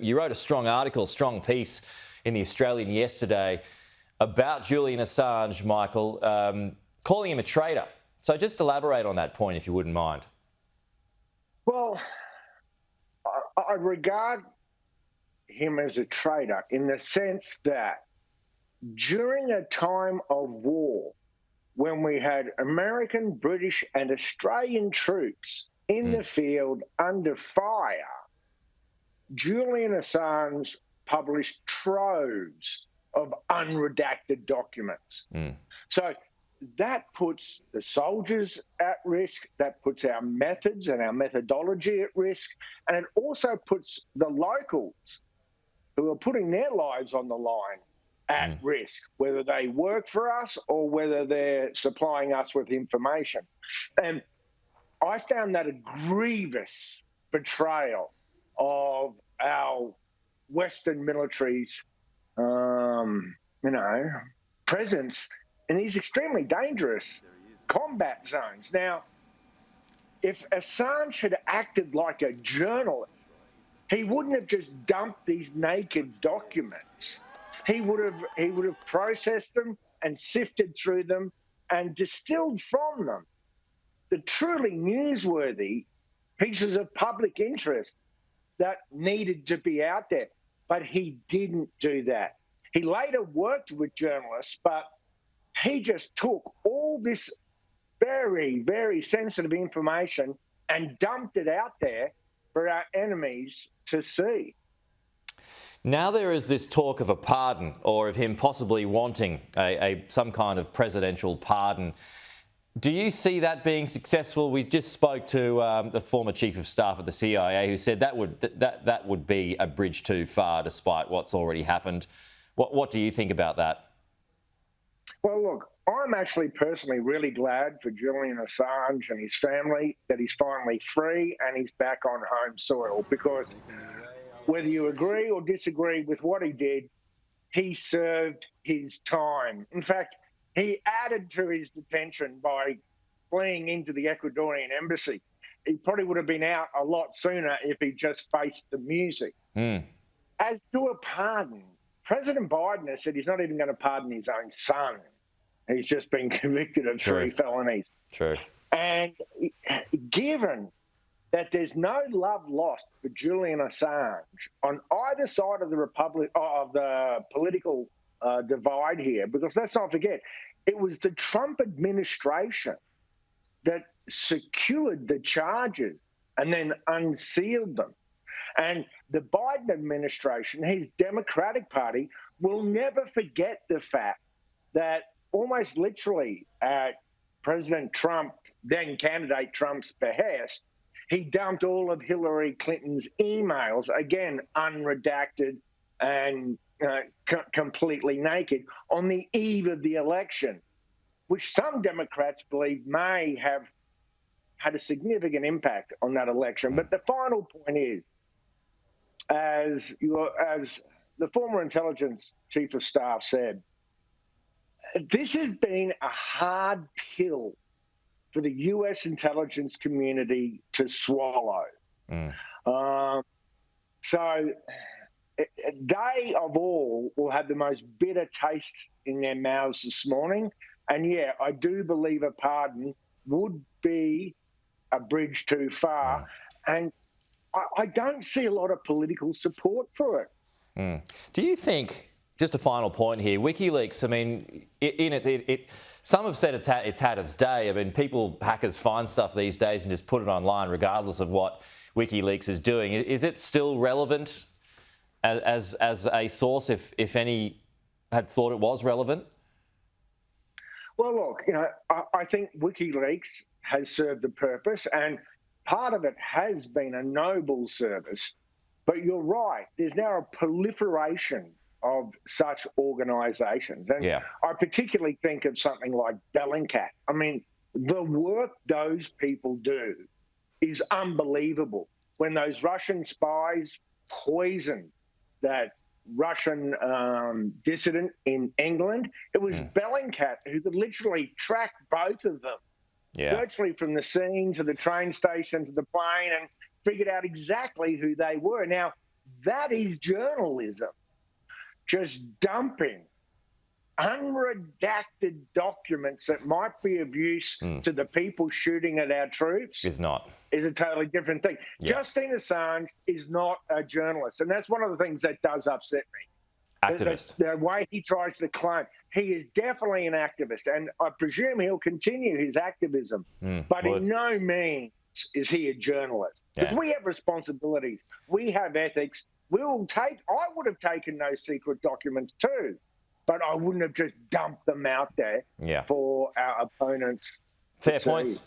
You wrote a strong article, strong piece in The Australian yesterday about Julian Assange, Michael, calling him a traitor. So just elaborate on that point, if you wouldn't mind. Well, I regard him as a traitor in the sense that during a time of war, when we had American, British and Australian troops in the field under fire, Julian Assange published troves of unredacted documents. So that puts the soldiers at risk, that puts our methods and our methodology at risk, and it also puts the locals who are putting their lives on the line at risk, whether they work for us or whether they're supplying us with information. And I found that a grievous betrayal of our Western military's, presence in these extremely dangerous combat zones. Now, if Assange had acted like a journalist, he wouldn't have just dumped these naked documents. He would have processed them and sifted through them and distilled from them the truly newsworthy pieces of public interest that needed to be out there. But he didn't do that. He later worked with journalists, but he just took all this very, very sensitive information and dumped it out there for our enemies to see. Now there is this talk of a pardon, or of him possibly wanting some kind of presidential pardon. Do you see that being successful? We just spoke to the former chief of staff at the CIA, who said that would be a bridge too far, despite what's already happened. What do you think about that? Well, look, I'm actually personally really glad for Julian Assange and his family that he's finally free and he's back on home soil, because whether you agree or disagree with what he did, he served his time. In fact, he added to his detention by fleeing into the Ecuadorian embassy. He probably would have been out a lot sooner if he just faced the music. As to a pardon, President Biden has said he's not even going to pardon his own son. He's just been convicted of 3 felonies. True. And given that there's no love lost for Julian Assange on either side of the political divide here, because let's not forget, it was the Trump administration that secured the charges and then unsealed them. And the Biden administration, his Democratic Party, will never forget the fact that almost literally at President Trump, then candidate Trump's behest, he dumped all of Hillary Clinton's emails, again, unredacted and completely naked, on the eve of the election, which some Democrats believe may have had a significant impact on that election. But the final point is, as the former intelligence chief of staff said, this has been a hard pill for the US intelligence community to swallow. So they, of all, will have the most bitter taste in their mouths this morning. And yeah, I do believe a pardon would be a bridge too far. And I don't see a lot of political support for it. Do you think, just a final point here, WikiLeaks, I mean, some have said it's had its day. I mean, hackers find stuff these days and just put it online regardless of what WikiLeaks is doing. Is it still relevant as a source, if any had thought it was relevant? Well, look, I think WikiLeaks has served a purpose, and part of it has been a noble service. But you're right, there's now a proliferation of such organisations. And I particularly think of something like Bellingcat. I mean, the work those people do is unbelievable. When those Russian spies poisoned that Russian dissident in England, it was Bellingcat who could literally track both of them, virtually from the scene to the train station to the plane, and figured out exactly who they were. Now, That is journalism. Just dumping unredacted documents that might be of use to the people shooting at our troops is a totally different thing. Yeah. Julian Assange is not a journalist, and that's one of the things that does upset me. Activist. The way he tries to claim he is definitely an activist, and I presume he'll continue his activism, but in no means is he a journalist. Because we have responsibilities, we have ethics. I would have taken those secret documents too, but I wouldn't have just dumped them out there for our opponents. Fair points.